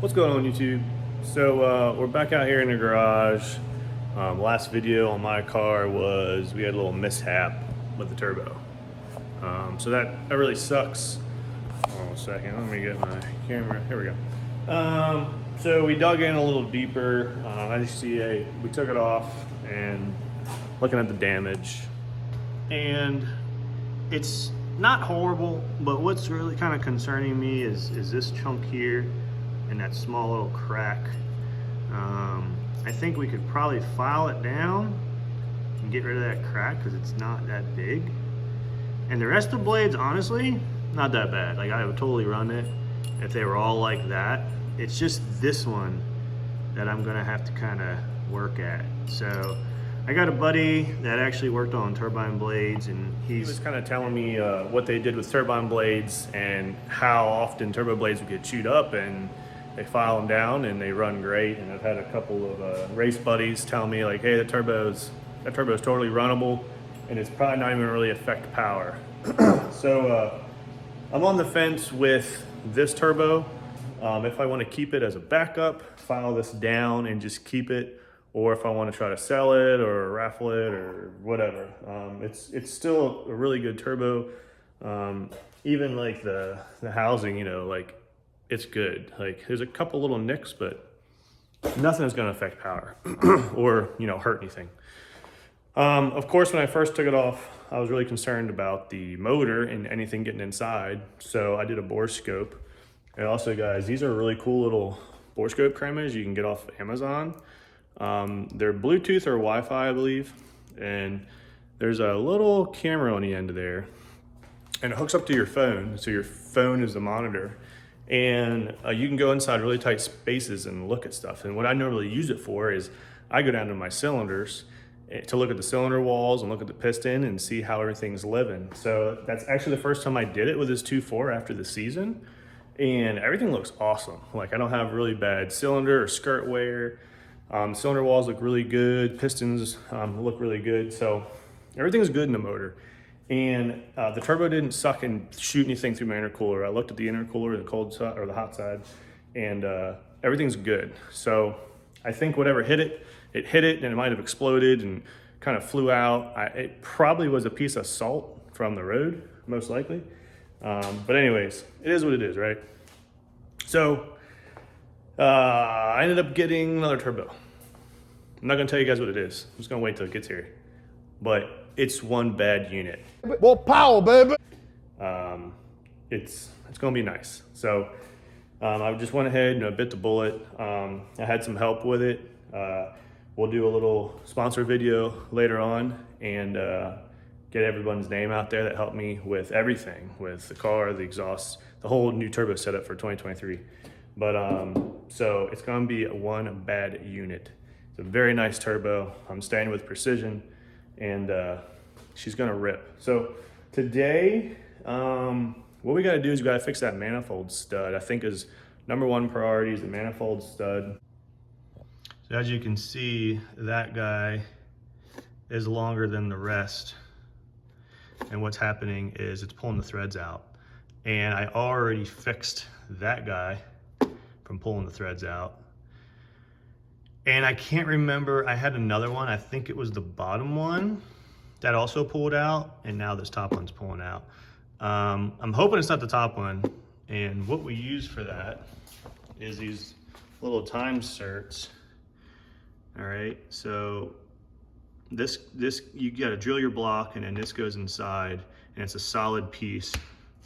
What's going on, YouTube? So we're back out here in the garage. Last video on my car was we had a little mishap with the turbo. So that really sucks. Hold on a second, let me get my camera. Here we go. So we dug in a little deeper. As you see, we took it off and looking at the damage. And it's not horrible, but what's really kind of concerning me is this chunk here and that small little crack. I think we could probably file it down and get rid of that crack because it's not that big. And the rest of the blades, honestly, not that bad. Like, I would totally run it if they were all like that. It's just this one that I'm gonna have to kind of work at. So I got a buddy that actually worked on turbine blades, and he was kind of telling me what they did with turbine blades and how often turbo blades would get chewed up, and they file them down and they run great. And I've had a couple of race buddies tell me like, hey, that turbo is totally runnable and it's probably not even really affect power. So I'm on the fence with this turbo. If I want to keep it as a backup, file this down and just keep it, or if I want to try to sell it or raffle it or whatever. It's still a really good turbo. Even like the housing, you know, like, it's good. Like, there's a couple little nicks, but nothing is going to affect power or, you know, hurt anything. Of course, when I first took it off, I was really concerned about the motor and anything getting inside. So I did a bore scope. And also, guys, these are really cool little bore scope cameras you can get off of Amazon. They're Bluetooth or Wi-Fi, I believe. And there's a little camera on the end of there, and it hooks up to your phone. So your phone is the monitor. And you can go inside really tight spaces and look at stuff. And what I normally use it for is I go down to my cylinders to look at the cylinder walls and look at the piston and see how everything's living. So that's actually the first time I did it with this 2.4 after the season. And everything looks awesome. Like, I don't have really bad cylinder or skirt wear. Cylinder walls look really good. Pistons look really good. So everything's good in the motor. And the turbo didn't suck and shoot anything through my intercooler. I looked at the intercooler, the cold side or the hot side, and everything's good. So I think whatever hit it and it might have exploded and kind of flew out. It probably was a piece of salt from the road, most likely. But anyways, it is what it is, right? So I ended up getting another turbo. I'm not gonna tell you guys what it is. I'm just gonna wait till it gets here. But it's one bad unit. Well, power, baby. It's gonna be nice. So I just went ahead and bit the bullet. I had some help with it. We'll do a little sponsor video later on and get everyone's name out there that helped me with everything, with the car, the exhaust, the whole new turbo setup for 2023. But so it's gonna be one bad unit. It's a very nice turbo. I'm staying with Precision, and she's gonna rip. So today, what we gotta do is we gotta fix that manifold stud. I think is number one priority is the manifold stud. So as you can see, that guy is longer than the rest. And what's happening is it's pulling the threads out. And I already fixed that guy from pulling the threads out. And I can't remember, I had another one, I think it was the bottom one that also pulled out, and now this top one's pulling out. I'm hoping it's not the top one, and what we use for that is these little time certs. All right, so this you gotta drill your block, and then this goes inside, and it's a solid piece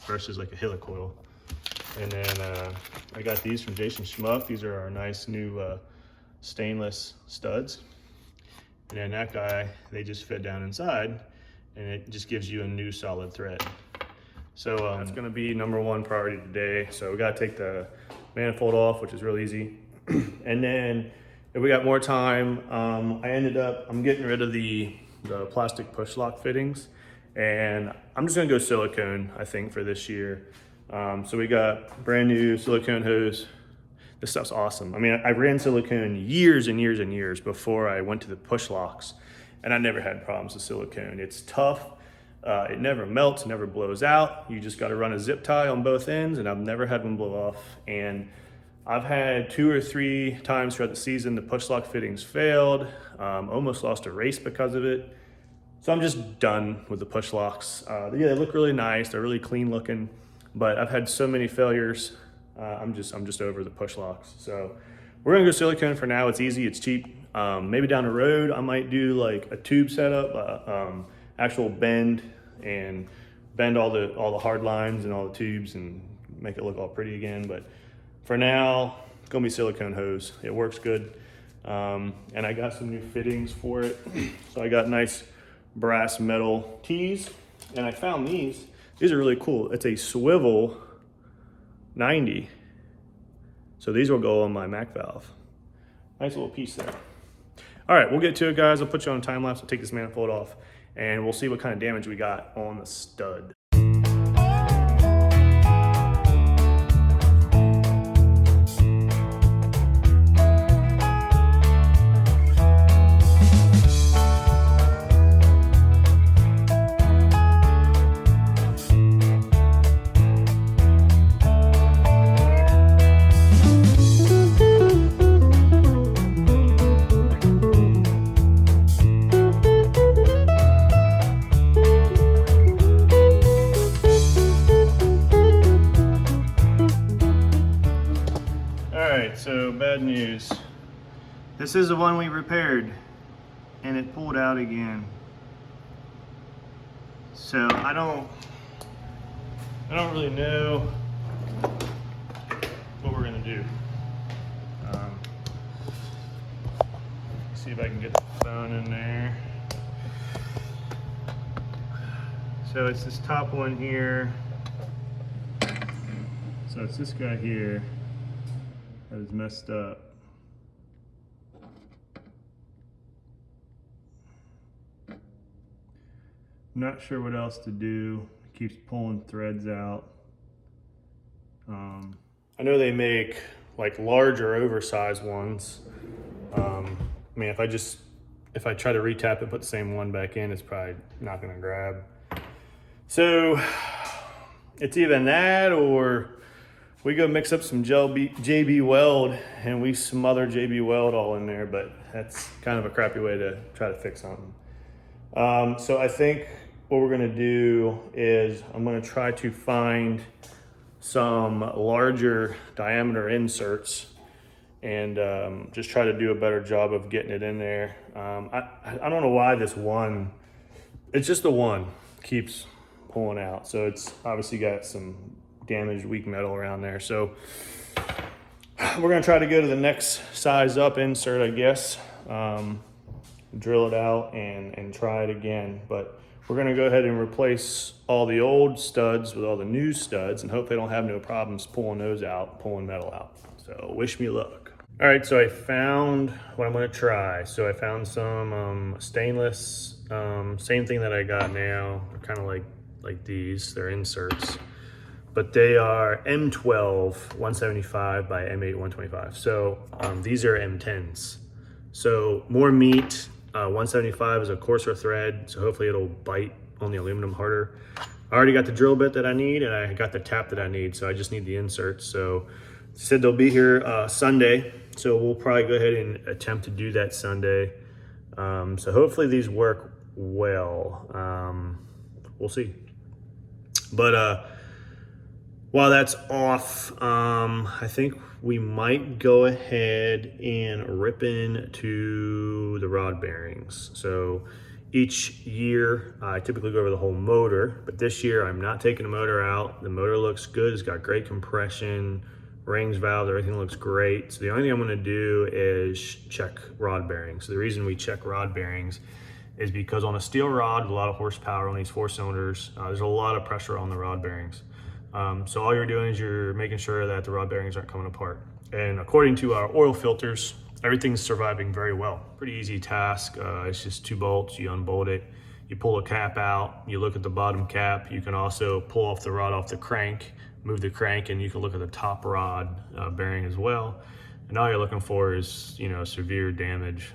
versus like a helicoil. And then I got these from Jason Schmuck. These are our nice new stainless studs. And then that guy, they just fit down inside, and it just gives you a new solid thread. So that's gonna be number one priority today. So we gotta take the manifold off, which is real easy. And then if we got more time, I'm getting rid of the plastic push lock fittings, and I'm just gonna go silicone, I think, for this year. So we got brand new silicone hose. This stuff's awesome. I mean, I ran silicone years and years and years before I went to the push locks, and I never had problems with silicone. It's tough. It never melts, never blows out. You just got to run a zip tie on both ends, and I've never had one blow off. And I've had 2 or 3 times throughout the season the push lock fittings failed. Almost lost a race because of it. So I'm just done with the push locks. Yeah, they look really nice. They're really clean looking, but I've had so many failures. I'm just over the push locks. So we're gonna go silicone for now. It's easy, it's cheap. Maybe down the road I might do like a tube setup, actual bend all the hard lines and all the tubes and make it look all pretty again. But for now, it's gonna be silicone hose. It works good. And I got some new fittings for it. So I got nice brass metal tees, and I found these. These are really cool. It's a swivel 90. So these will go on my Mac valve. Nice little piece there. All right, we'll get to it, guys. I'll put you on time lapse. I'll take this manifold off, and we'll see what kind of damage we got on the stud. So bad news. This is the one we repaired and it pulled out again. So I don't really know what we're gonna do. See if I can get the phone in there. So it's this top one here. So it's this guy here that is messed up. I'm not sure what else to do. It keeps pulling threads out. I know they make like larger oversized ones. I mean, if I try to retap and put the same one back in, it's probably not gonna grab. So it's either that or we go mix up some JB Weld and we smother JB Weld all in there, but that's kind of a crappy way to try to fix something. So I think what we're gonna do is I'm gonna try to find some larger diameter inserts and just try to do a better job of getting it in there. I don't know why this one, it's just the one keeps pulling out. So it's obviously got some damaged weak metal around there. So we're gonna try to go to the next size up insert, I guess. Drill it out and try it again. But we're gonna go ahead and replace all the old studs with all the new studs and hope they don't have no problems pulling those out, pulling metal out. So wish me luck. All right, so I found what I'm gonna try. So I found some stainless, same thing that I got now. They're kind of like these, they're inserts. But they are M12 175 by M8 125. So these are M10s. So more meat, 175 is a coarser thread, so hopefully it'll bite on the aluminum harder. I already got the drill bit that I need and I got the tap that I need, so I just need the inserts. So they said they'll be here Sunday, so we'll probably go ahead and attempt to do that Sunday. So hopefully these work well. We'll see. But while that's off, I think we might go ahead and rip into the rod bearings. So each year, I typically go over the whole motor, but this year I'm not taking the motor out. The motor looks good, it's got great compression, rings, valve, everything looks great. So the only thing I'm gonna do is check rod bearings. So the reason we check rod bearings is because on a steel rod with a lot of horsepower on these 4 cylinders, there's a lot of pressure on the rod bearings. So all you're doing is you're making sure that the rod bearings aren't coming apart. And according to our oil filters, everything's surviving very well. Pretty easy task. It's just 2 bolts, you unbolt it, you pull a cap out, you look at the bottom cap. You can also pull off the rod off the crank, move the crank, and you can look at the top rod bearing as well. And all you're looking for is, you know, severe damage.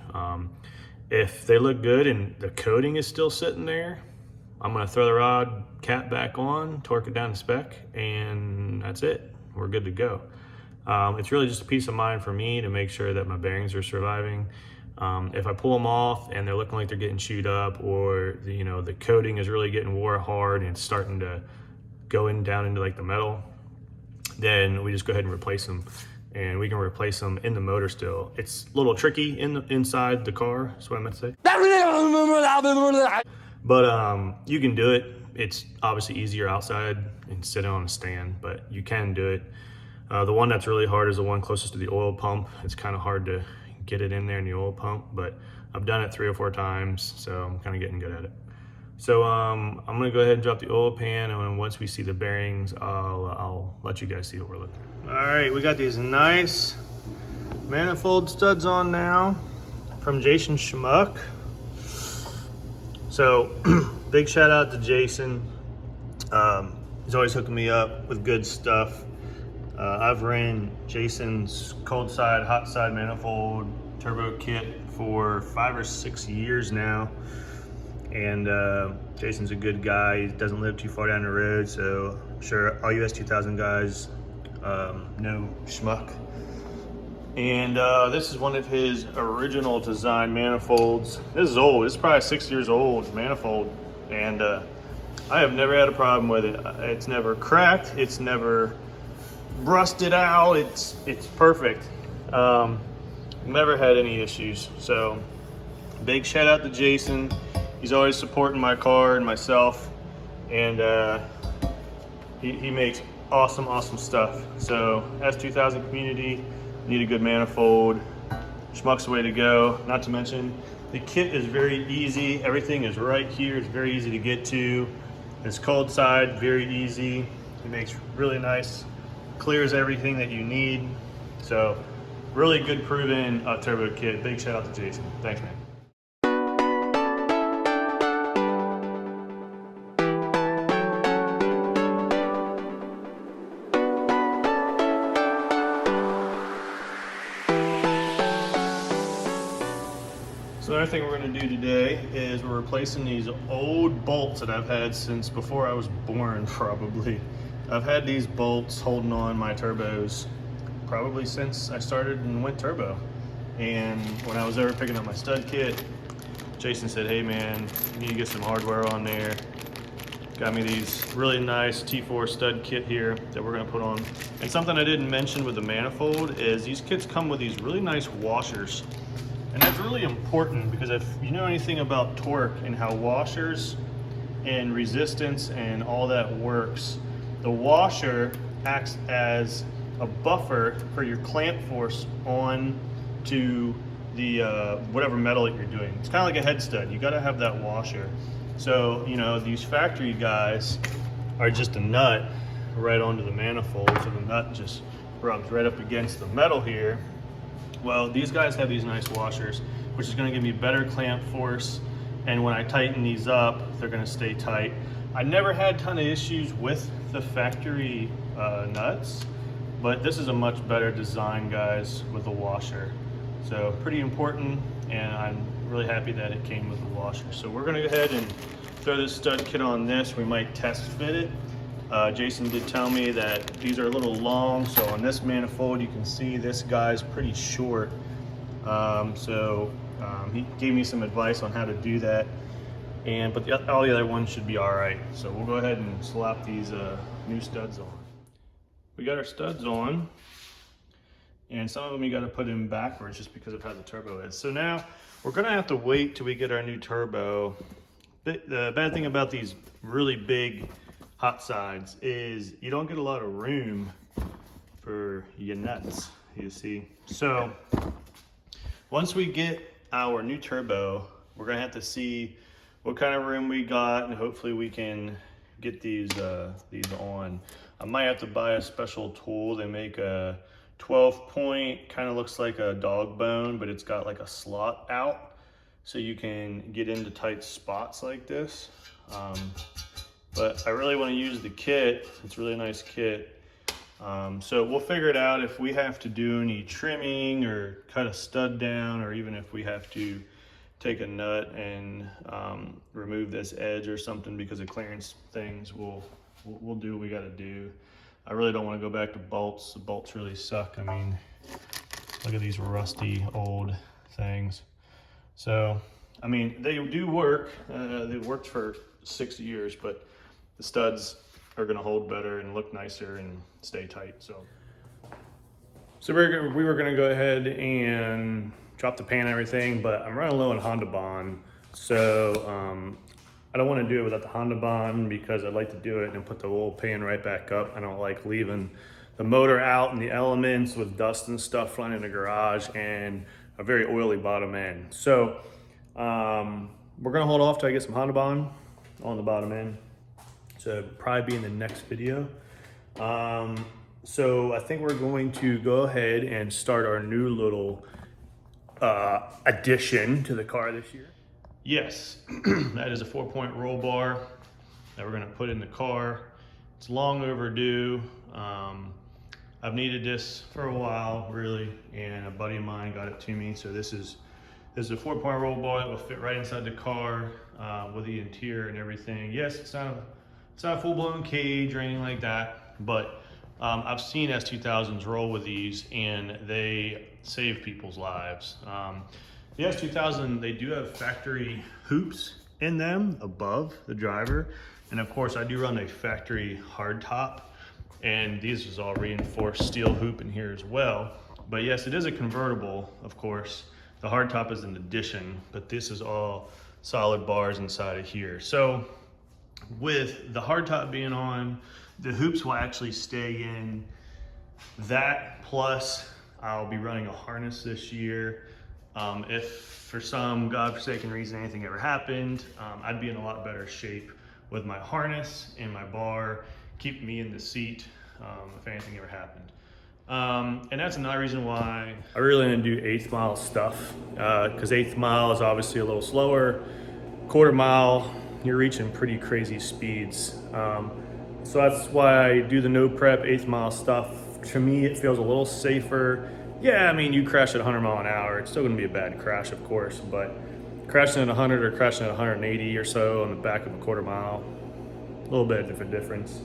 If they look good and the coating is still sitting there, I'm gonna throw the rod cap back on, torque it down to spec, and that's it. We're good to go. It's really just a peace of mind for me to make sure that my bearings are surviving. If I pull them off and they're looking like they're getting chewed up, or the coating is really getting wore hard and it's starting to go down into like the metal, then we just go ahead and replace them. And we can replace them in the motor still. It's a little tricky inside the car, that's what I meant to say. But you can do it. It's obviously easier outside and sitting on a stand, but you can do it. The one that's really hard is the one closest to the oil pump. It's kind of hard to get it in there in the oil pump, but I've done it 3 or 4 times, so I'm kind of getting good at it. So I'm gonna go ahead and drop the oil pan, and then once we see the bearings, I'll let you guys see what we're looking at. All right, we got these nice manifold studs on now from Jason Schmuck. So big shout out to Jason. He's always hooking me up with good stuff. I've ran Jason's cold side, hot side manifold turbo kit for 5 or 6 years now. And Jason's a good guy. He doesn't live too far down the road, so I'm sure all you S2000 guys know Schmuck. And this is one of his original design manifolds. This is old. This is probably 6 years old manifold, and I have never had a problem with it. It's never cracked. It's never rusted out. It's perfect. Never had any issues. So big shout out to Jason. He's always supporting my car and myself, and he makes awesome stuff. So S2000 community, need a good manifold, Schmuck's the way to go. Not to mention, the kit is very easy. Everything is right here. It's very easy to get to. This cold side, very easy. It makes really nice, clears everything that you need. So really good proven turbo kit. Big shout out to Jason. Thanks, man. So another thing we're going to do today is we're replacing these old bolts that I've had since before I was born, probably. I've had these bolts holding on my turbos probably since I started and went turbo. And when I was ever picking up my stud kit, Jason said, hey man, you need to get some hardware on there. Got me these really nice T4 stud kit here that we're going to put on. And something I didn't mention with the manifold is these kits come with these really nice washers. And that's really important, because if you know anything about torque and how washers and resistance and all that works, the washer acts as a buffer for your clamp force on to the whatever metal that you're doing. It's kind of like a head stud. You got to have that washer. So these factory guys are just a nut right onto the manifold, so the nut just rubs right up against the metal here. Well, these guys have these nice washers, which is going to give me better clamp force, and when I tighten these up, they're going to stay tight. I never had a ton of issues with the factory nuts, but this is a much better design, guys, with the washer. So pretty important, and I'm really happy that it came with the washer. So we're going to go ahead and throw this stud kit on this. We might test fit it. Jason did tell me that these are a little long, so on this manifold you can see this guy's pretty short. He gave me some advice on how to do that, but all the other ones should be all right. So we'll go ahead and slap these new studs on. We got our studs on, and some of them you got to put in backwards just because of how the turbo is. So now we're gonna have to wait till we get our new turbo. The bad thing about these really big hot sides is you don't get a lot of room for your nuts, you see. So once we get our new turbo, we're gonna have to see what kind of room we got, and hopefully we can get these on. I might have to buy a special tool. They make a 12-point, kind of looks like a dog bone, but it's got like a slot out, so you can get into tight spots like this. But I really want to use the kit. It's a really nice kit. So we'll figure it out if we have to do any trimming or cut a stud down, or even if we have to take a nut and remove this edge or something because of clearance things. We'll do what we got to do. I really don't want to go back to bolts. The bolts really suck. I mean, look at these rusty old things. So, I mean, they do work. They worked for 6 years, but the studs are going to hold better and look nicer and stay tight. So we were going to go ahead and drop the pan and everything, but I'm running low on Honda Bond. So I don't want to do it without the Honda Bond because I'd like to do it and put the old pan right back up. I don't like leaving the motor out in the elements with dust and stuff flying in the garage and a very oily bottom end. So we're gonna hold off till I get some Honda Bond on the bottom end. So probably be in the next video. So I think we're going to go ahead and start our new little addition to the car this year. Yes, that is a 4-point roll bar that we're gonna put in the car. It's long overdue. I've needed this for a while, really, and a buddy of mine got it to me. So this is a 4-point roll bar that will fit right inside the car with the interior and everything. Yes, it's not a full-blown cage or anything like that, but I've seen S2000s roll with these and they save people's lives. The S2000, they do have factory hoops in them above the driver. And of course I do run a factory hardtop, and these is all reinforced steel hoop in here as well. But yes, it is a convertible, of course. The hardtop is an addition, but this is all solid bars inside of here. So with the hardtop being on, the hoops will actually stay in. That plus I'll be running a harness this year. If for some godforsaken reason anything ever happened, I'd be in a lot better shape with my harness and my bar, keep me in the seat if anything ever happened. And that's another reason why I really want to do 1/8 mile stuff, because 1/8 mile is obviously a little slower. 1/4 mile, you're reaching pretty crazy speeds. So that's why I do the no prep 1/8 mile stuff. To me, it feels a little safer. Yeah, I mean, you crash at 100 mile an hour, it's still gonna be a bad crash, of course, but crashing at 100 or crashing at 180 or so on the back of a 1/4 mile, a little bit of a difference.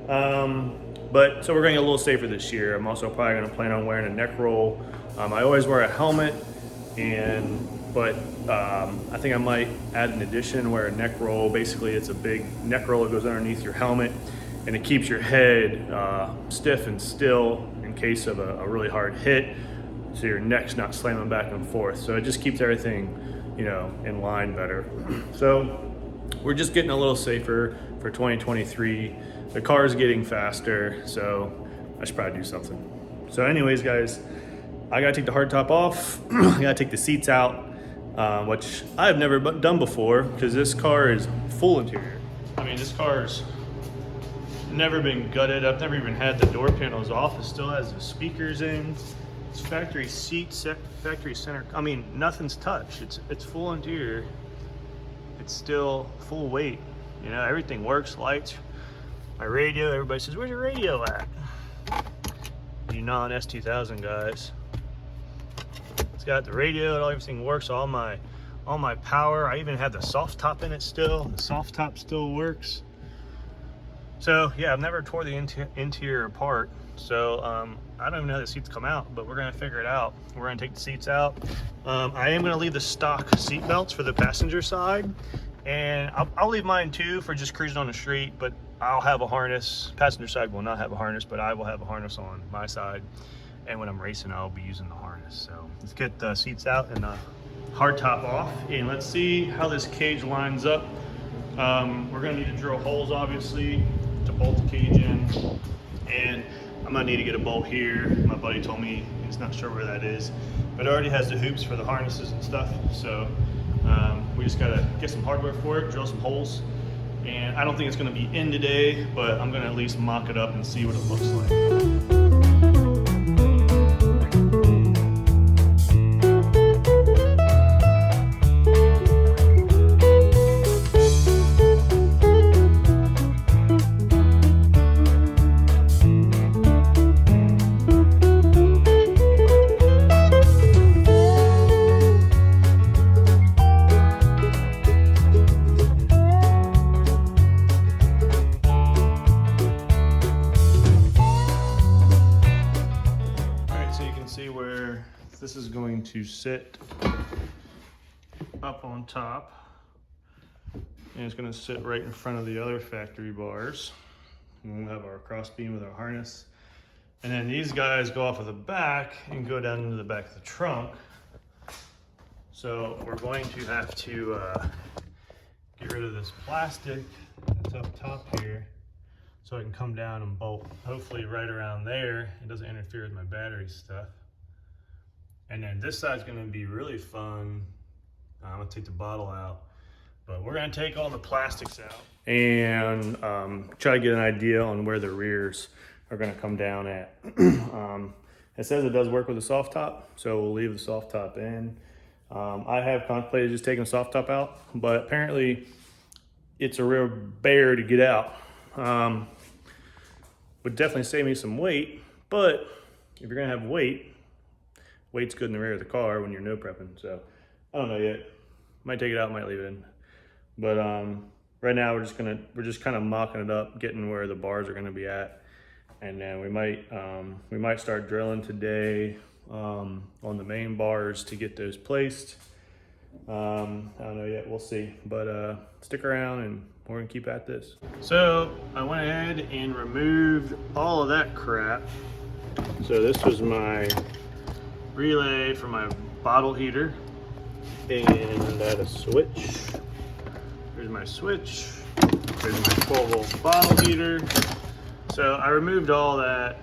But so we're going to get a little safer this year. I'm also probably going to plan on wearing a neck roll. I always wear a helmet, but I think I might add an addition, wear a neck roll. Basically, it's a big neck roll that goes underneath your helmet, and it keeps your head stiff and still in case of a really hard hit, so your neck's not slamming back and forth. So it just keeps everything, in line better. So we're just getting a little safer for 2023. The car's getting faster, so I should probably do something. So anyways, guys, I gotta take the hardtop off. I gotta take the seats out, which I've never done before because this car is full interior. I mean, this car's never been gutted. I've never even had the door panels off. It still has the speakers in. It's factory seats, factory center. I mean, nothing's touched. It's full interior. It's still full weight. Everything works. Lights, my radio. Everybody says, "Where's your radio at?" You non S2000 guys. It's got the radio and everything works. All my power. I even have the soft top in it still. The soft top still works. So yeah, I've never tore the interior apart. So I don't even know how the seats come out, but we're gonna figure it out. We're gonna take the seats out. I am gonna leave the stock seat belts for the passenger side, and I'll leave mine too for just cruising on the street, but I'll have a harness. Passenger side will not have a harness, but I will have a harness on my side. And when I'm racing, I'll be using the harness. So let's get the seats out and the hardtop off, and let's see how this cage lines up. We're gonna need to drill holes, obviously, to bolt the cage in, and I'm gonna need to get a bolt here. My buddy told me he's not sure where that is, but it already has the hoops for the harnesses and stuff. So we just gotta get some hardware for it, drill some holes, and I don't think it's gonna be in today, but I'm gonna at least mock it up and see what it looks like. you can see where this is going to sit up on top. And it's gonna sit right in front of the other factory bars. And we'll have our cross beam with our harness. And then these guys go off of the back and go down into the back of the trunk. So we're going to have to get rid of this plastic that's up top here so I can come down and bolt hopefully right around there. It doesn't interfere with my battery stuff. And then this side's gonna be really fun. I'm gonna take the bottle out, but we're gonna take all the plastics out and try to get an idea on where the rears are gonna come down at. It says it does work with a soft top, so we'll leave the soft top in. I have contemplated just taking the soft top out, but apparently it's a real bear to get out. Would definitely save me some weight, but if you're gonna have weight, weight's good in the rear of the car when you're no prepping. So I don't know yet. Might take it out, might leave it in. But right now we're just kind of mocking it up, getting where the bars are gonna be at, and then we might start drilling today on the main bars to get those placed. I don't know yet, we'll see. But stick around and we're gonna keep at this. So I went ahead and removed all of that crap. So this was my relay for my bottle heater, and I had a switch. Here's my switch. Here's my 12-volt bottle heater. So I removed all that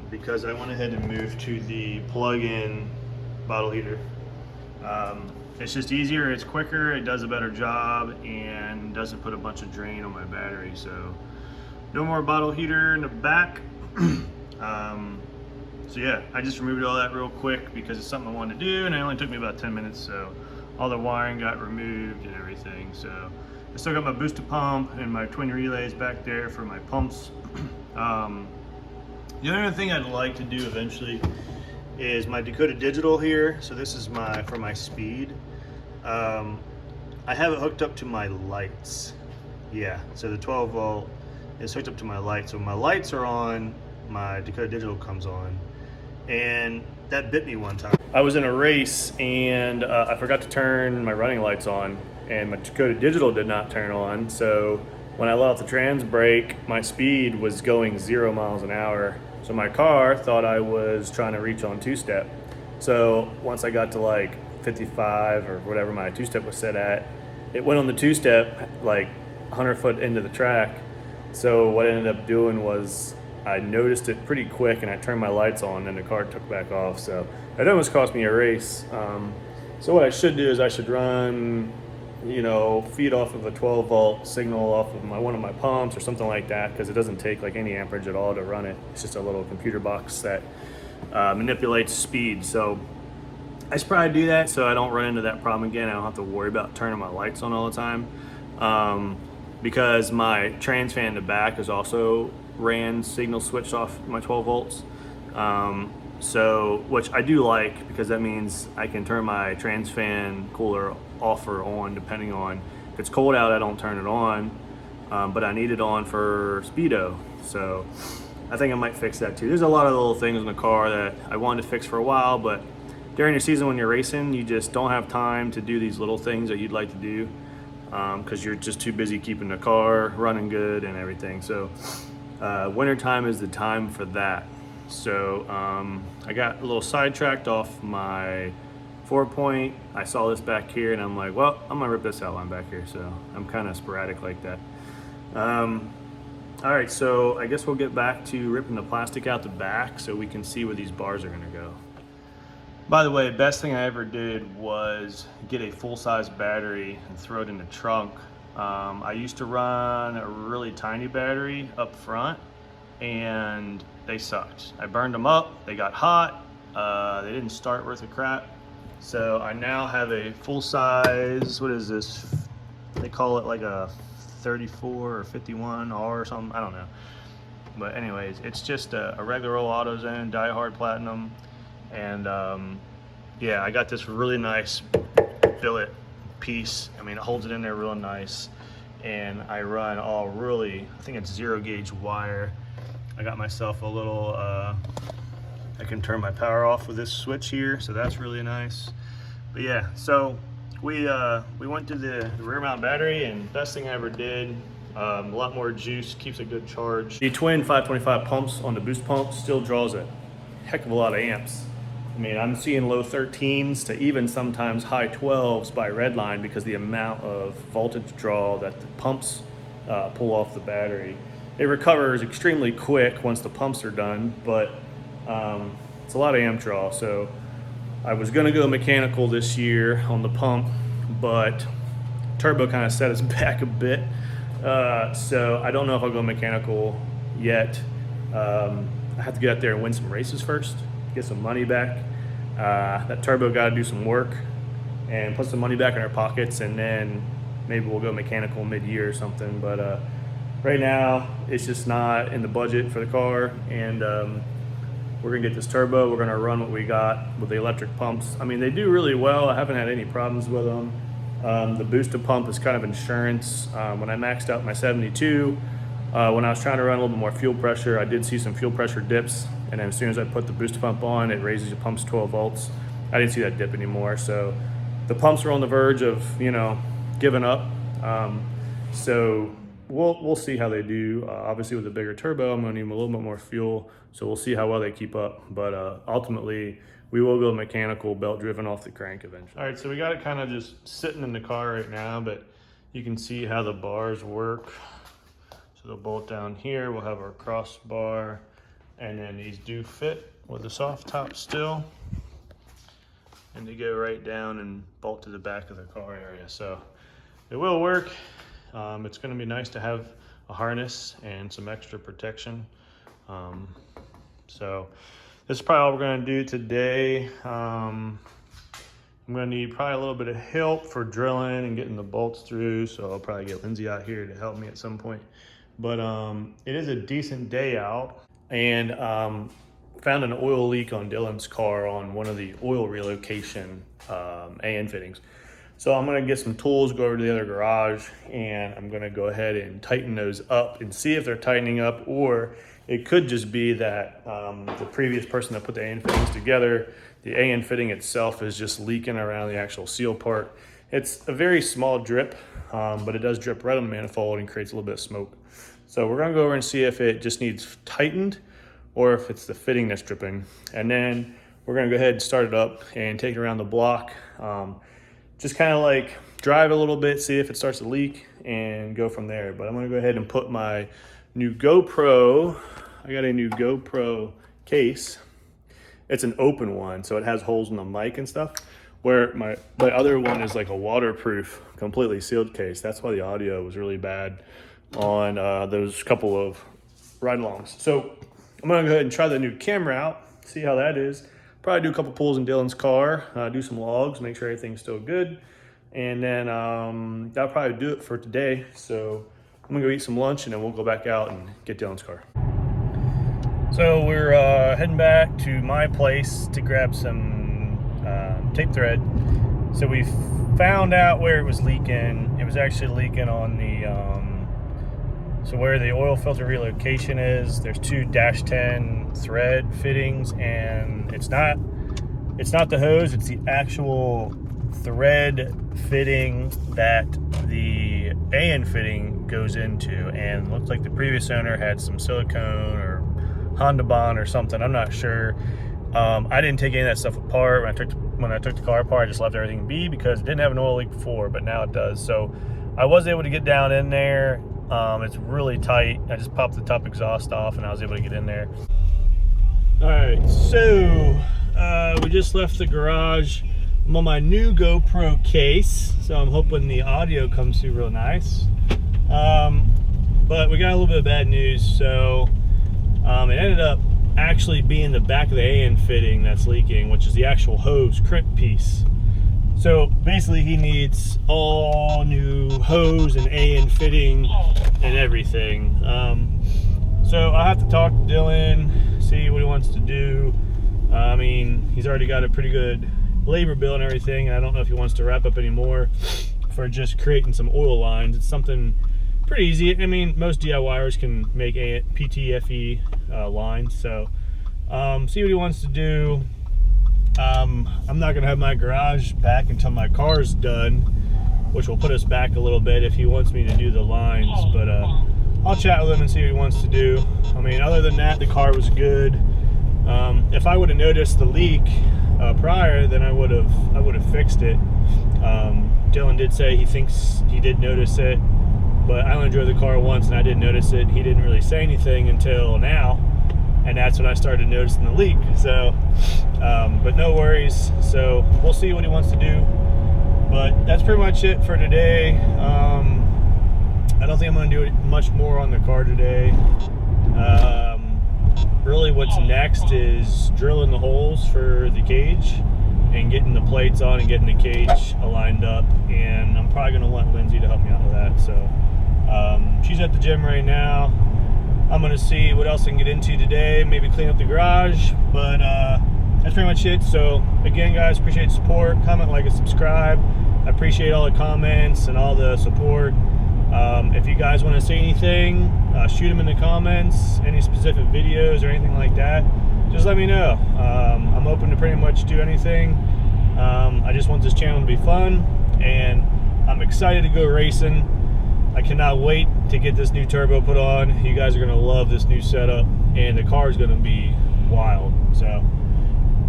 because I went ahead and moved to the plug-in bottle heater. It's just easier, it's quicker, it does a better job, and doesn't put a bunch of drain on my battery. So no more bottle heater in the back. So yeah, I just removed all that real quick because it's something I wanted to do, and it only took me about 10 minutes. So all the wiring got removed and everything. So I still got my booster pump and my twin relays back there for my pumps. The other thing I'd like to do eventually is my Dakota Digital here. So this is for my speed. I have it hooked up to my lights. Yeah, so the 12 volt is hooked up to my lights. So when my lights are on, my Dakota Digital comes on. And that bit me one time. I was in a race and I forgot to turn my running lights on, and my Dakota Digital did not turn on. So when I let off the trans brake, my speed was going 0 miles an hour. So my car thought I was trying to reach on two-step. So once I got to like 55 or whatever my two-step was set at, it went on the two-step like 100 foot into the track. So what I ended up doing was I noticed it pretty quick and I turned my lights on and the car took back off. So it almost cost me a race. So what I should do is I should run, feed off of a 12 volt signal off of one of my pumps or something like that, because it doesn't take like any amperage at all to run it. It's just a little computer box that manipulates speed. So I should probably do that so I don't run into that problem again. I don't have to worry about turning my lights on all the time. Because my trans fan in the back is also ran signal switched off my 12 volts. So, which I do like, because that means I can turn my trans fan cooler off or on depending on, if it's cold out I don't turn it on, but I need it on for speedo. So I think I might fix that too. There's a lot of little things in the car that I wanted to fix for a while, but during the season when you're racing, you just don't have time to do these little things that you'd like to do, because you're just too busy keeping the car running good and everything. So wintertime is the time for that. So I got a little sidetracked off my 4-point. I saw this back here and I'm like, well, I'm gonna rip this outline back here. So I'm kind of sporadic like that. All right, so I guess we'll get back to ripping the plastic out the back so we can see where these bars are gonna go. By the way, best thing I ever did was get a full-size battery and throw it in the trunk. I used to run a really tiny battery up front and they sucked. I burned them up, they got hot, they didn't start worth a crap. So I now have a full-size, what is this? They call it like a 34 or 51R or something, I don't know. But anyways, it's just a regular old AutoZone die-hard platinum. And yeah, I got this really nice billet piece. I mean, it holds it in there real nice. And I run all really, I think it's 0 gauge wire. I got myself a little I can turn my power off with this switch here, so that's really nice. But yeah, so we went to the rear mount battery, and best thing I ever did. A lot more juice, keeps a good charge. The twin 525 pumps on the boost pump still draws a heck of a lot of amps. I mean, I'm seeing low 13s to even sometimes high 12s by redline because the amount of voltage draw that the pumps pull off the battery. It recovers extremely quick once the pumps are done, but it's a lot of amp draw. So I was gonna go mechanical this year on the pump, but turbo kind of set us back a bit. So I don't know if I'll go mechanical yet. I have to get out there and win some races first, get some money back. That turbo got to do some work and put some money back in our pockets, and then maybe we'll go mechanical mid-year or something. But right now, it's just not in the budget for the car, and we're gonna get this turbo. We're gonna run what we got with the electric pumps. I mean, they do really well. I haven't had any problems with them. The booster pump is kind of insurance. When I maxed out my 72, when I was trying to run a little bit more fuel pressure, I did see some fuel pressure dips, and then as soon as I put the booster pump on, it raises the pumps 12 volts. I didn't see that dip anymore, so the pumps are on the verge of, giving up. So we'll see how they do. Obviously, with a bigger turbo, I'm going to need a little bit more fuel, so we'll see how well they keep up. But ultimately, we will go mechanical, belt driven off the crank eventually. All right, so we got it kind of just sitting in the car right now, but you can see how the bars work. So the bolt down here, we'll have our crossbar, and then these do fit with a soft top still. And they go right down and bolt to the back of the car area. So it will work. It's gonna be nice to have a harness and some extra protection. So this is probably all we're gonna do today. I'm gonna need probably a little bit of help for drilling and getting the bolts through. So I'll probably get Lindsay out here to help me at some point. But it is a decent day out, and found an oil leak on Dylan's car on one of the oil relocation AN fittings. So I'm gonna get some tools, go over to the other garage, and I'm gonna go ahead and tighten those up and see if they're tightening up, or it could just be that the previous person that put the AN fittings together, the AN fitting itself is just leaking around the actual seal part. It's a very small drip, but it does drip right on the manifold and creates a little bit of smoke. So we're gonna go over and see if it just needs tightened or if it's the fitting that's dripping. And then we're gonna go ahead and start it up and take it around the block. Just kind of like drive a little bit, see if it starts to leak, and go from there. But I'm gonna go ahead and put my new GoPro, I got a new GoPro case. It's an open one, so it has holes in the mic and stuff, where my other one is like a waterproof, completely sealed case. That's why the audio was really bad on those couple of ride-alongs. So I'm gonna go ahead and try the new camera out, see how that is. Probably do a couple pulls in Dylan's car, do some logs, make sure everything's still good. And then that'll probably do it for today. So I'm gonna go eat some lunch, and then we'll go back out and get Dylan's car. So we're heading back to my place to grab some tape thread. So we found out where it was leaking. It was actually leaking on the, so where the oil filter relocation is, there's two -10 thread fittings, and it's not the hose, it's the actual thread fitting that the AN fitting goes into. And it looks like the previous owner had some silicone or Honda Bond or something, I'm not sure. I didn't take any of that stuff apart. When I took the car apart, I just left everything be because it didn't have an oil leak before, but now it does. So I was able to get down in there. It's really tight. I just popped the top exhaust off and I was able to get in there. All right, so we just left the garage. I'm on my new GoPro case, so I'm hoping the audio comes through real nice. But we got a little bit of bad news. So it ended up actually being the back of the AN fitting that's leaking, which is the actual hose crimp piece. So basically he needs all new hose and AN fitting and everything. So I'll have to talk to Dylan, see what he wants to do. I mean, he's already got a pretty good labor bill and everything, and I don't know if he wants to wrap up anymore for just creating some oil lines. It's something pretty easy. I mean, most DIYers can make a PTFE lines, so see what he wants to do. I'm not gonna have my garage back until my car's done, which will put us back a little bit if he wants me to do the lines, but I'll chat with him and see what he wants to do. I mean, other than that, the car was good. If I would have noticed the leak prior, then I would have fixed it. Dylan did say he thinks he did notice it, but I only drove the car once and I didn't notice it. He didn't really say anything until now, and that's when I started noticing the leak. So, but no worries. So we'll see what he wants to do. But that's pretty much it for today. I don't think I'm going to do much more on the car today. Really what's next is drilling the holes for the cage and getting the plates on and getting the cage aligned up. And I'm probably going to want Lindsay to help me out with that. So she's at the gym right now. I'm going to see what else I can get into today. Maybe clean up the garage. But that's pretty much it. So again, guys, appreciate the support. Comment, like, and subscribe. I appreciate all the comments and all the support. If you guys want to say anything, shoot them in the comments, any specific videos or anything like that, just let me know. I'm open to pretty much do anything. I just want this channel to be fun, and I'm excited to go racing. I cannot wait to get this new turbo put on. You guys are going to love this new setup, and the car is going to be wild. So,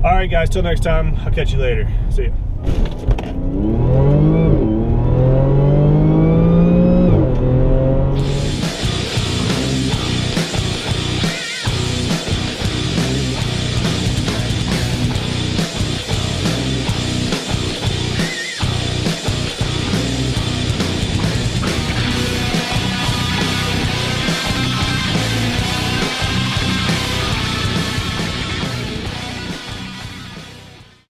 all right, guys, till next time, I'll catch you later. See ya.